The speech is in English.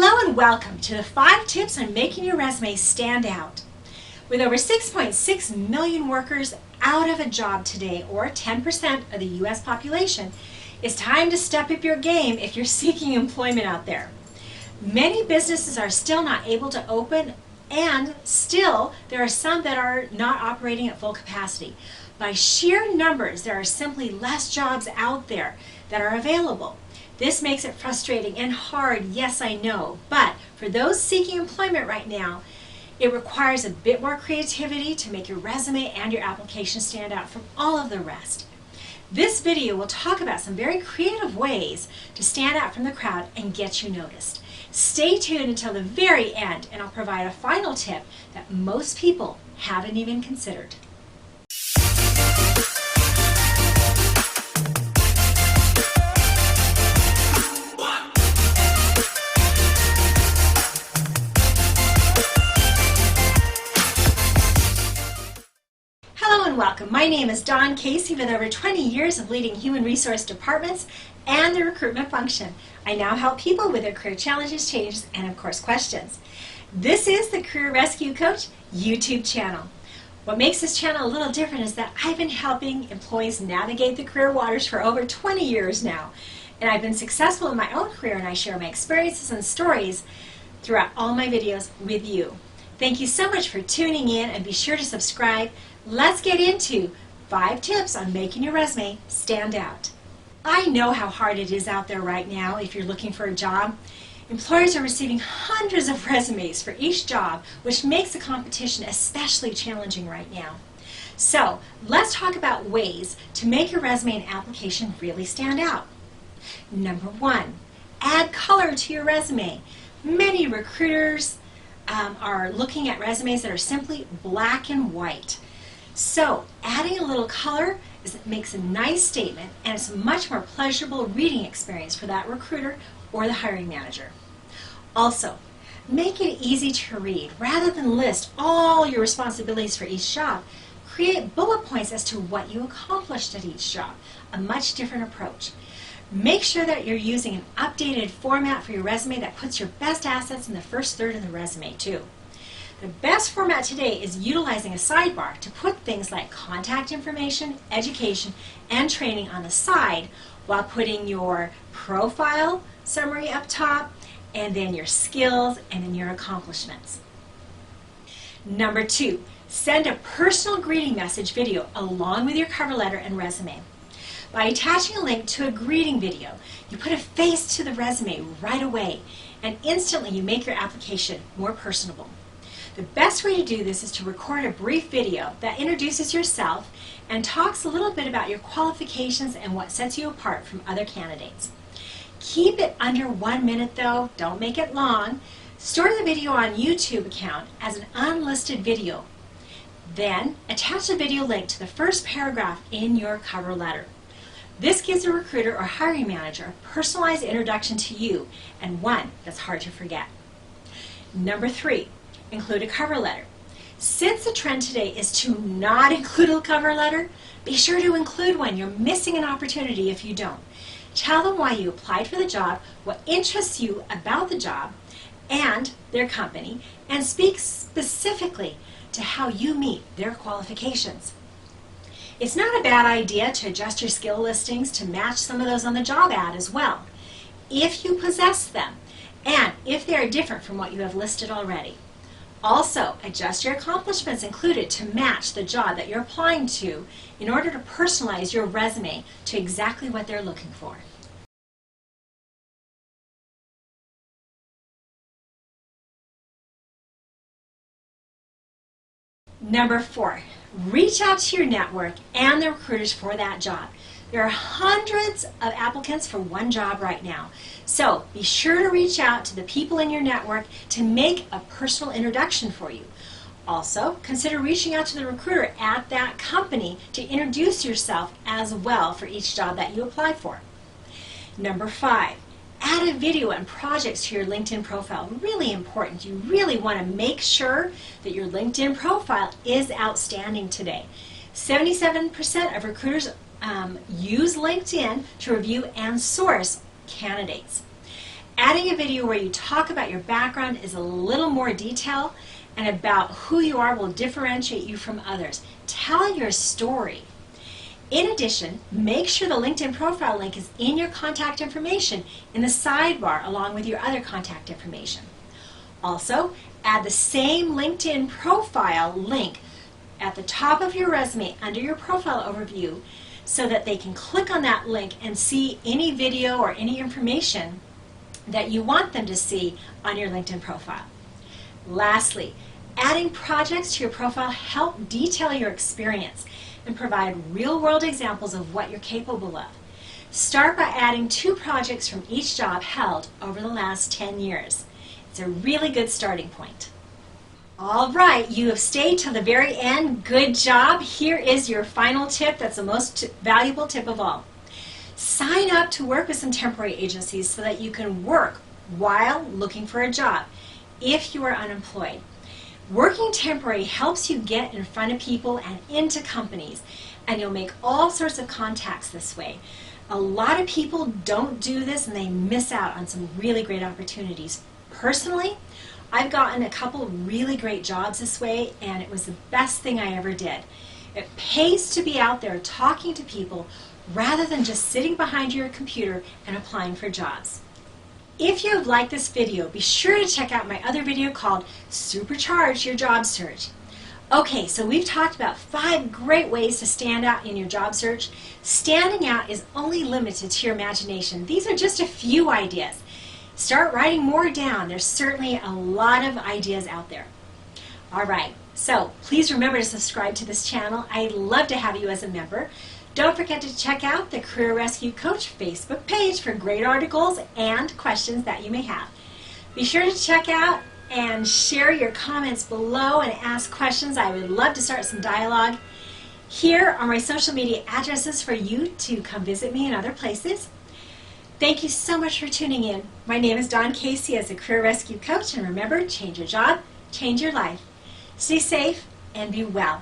Hello and welcome to the 5 tips on making your resume stand out. With over 6.6 million workers out of a job today, or 10% of the U.S. population, it's time to step up your game if you're seeking employment out there. Many businesses are still not able to open, and still there are some that are not operating at full capacity. By sheer numbers, there are simply less jobs out there that are available. This makes it frustrating and hard, yes I know, but for those seeking employment right now, it requires a bit more creativity to make your resume and your application stand out from all of the rest. This video will talk about some very creative ways to stand out from the crowd and get you noticed. Stay tuned until the very end and I'll provide a final tip that most people haven't even considered. Hello and welcome. My name is Dawn Casey with over 20 years of leading human resource departments and the recruitment function. I now help people with their career challenges, changes, and of course questions. This is the Career Rescue Coach YouTube channel. What makes this channel a little different is that I've been helping employees navigate the career waters for over 20 years now. And I've been successful in my own career, and I share my experiences and stories throughout all my videos with you. Thank you so much for tuning in, and be sure to subscribe. Let's get into 5 tips on making your resume stand out. I know how hard it is out there right now if you're looking for a job. Employers are receiving hundreds of resumes for each job, which makes the competition especially challenging right now. So let's talk about ways to make your resume and application really stand out. Number 1, add color to your resume. Many recruiters are looking at resumes that are simply black and white. So adding a little color makes a nice statement, and it's a much more pleasurable reading experience for that recruiter or the hiring manager. Also, make it easy to read. Rather than list all your responsibilities for each job, create bullet points as to what you accomplished at each job, a much different approach. Make sure that you're using an updated format for your resume that puts your best assets in the first third of the resume too. The best format today is utilizing a sidebar to put things like contact information, education, and training on the side, while putting your profile summary up top, and then your skills, and then your accomplishments. Number 2, send a personal greeting message video along with your cover letter and resume. By attaching a link to a greeting video, you put a face to the resume right away, and instantly you make your application more personable. The best way to do this is to record a brief video that introduces yourself and talks a little bit about your qualifications and what sets you apart from other candidates. Keep it under 1 minute though, don't make it long. Store the video on YouTube account as an unlisted video. Then attach the video link to the first paragraph in your cover letter. This gives a recruiter or hiring manager a personalized introduction to you, and one that's hard to forget. Number 3, include a cover letter. Since the trend today is to not include a cover letter, be sure to include one. You're missing an opportunity if you don't. Tell them why you applied for the job, what interests you about the job and their company, and speak specifically to how you meet their qualifications. It's not a bad idea to adjust your skill listings to match some of those on the job ad as well, if you possess them, and if they are different from what you have listed already. Also, adjust your accomplishments included to match the job that you're applying to in order to personalize your resume to exactly what they're looking for. Number 4, reach out to your network and the recruiters for that job. There are hundreds of applicants for one job right now, so be sure to reach out to the people in your network to make a personal introduction for you. Also, consider reaching out to the recruiter at that company to introduce yourself as well for each job that you apply for. Number 5, add a video and projects to your LinkedIn profile. Really important. You really want to make sure that your LinkedIn profile is outstanding today. 77% of recruiters use LinkedIn to review and source candidates. Adding a video where you talk about your background is a little more detail and about who you are will differentiate you from others. Tell your story. In addition, make sure the LinkedIn profile link is in your contact information in the sidebar along with your other contact information. Also, add the same LinkedIn profile link at the top of your resume under your profile overview so that they can click on that link and see any video or any information that you want them to see on your LinkedIn profile. Lastly, adding projects to your profile help detail your experience and provide real-world examples of what you're capable of. Start by adding 2 projects from each job held over the last 10 years. It's a really good starting point. All right, you have stayed till the very end. Good job. Here is your final tip that's the most valuable tip of all. Sign up to work with some temporary agencies so that you can work while looking for a job if you are unemployed. Working temporary helps you get in front of people and into companies, and you'll make all sorts of contacts this way. A lot of people don't do this and they miss out on some really great opportunities. Personally, I've gotten a couple really great jobs this way, and it was the best thing I ever did. It pays to be out there talking to people rather than just sitting behind your computer and applying for jobs. If you have liked this video, be sure to check out my other video called Supercharge Your Job Search. Okay, so we've talked about 5 great ways to stand out in your job search. Standing out is only limited to your imagination. These are just a few ideas. Start writing more down. There's certainly a lot of ideas out there. All right, so please remember to subscribe to this channel. I'd love to have you as a member. Don't forget to check out the Career Rescue Coach Facebook page for great articles and questions that you may have. Be sure to check out and share your comments below and ask questions. I would love to start some dialogue. Here are my social media addresses for you to come visit me in other places. Thank you so much for tuning in. My name is Dawn Casey as a Career Rescue Coach, and remember, change your job, change your life. Stay safe and be well.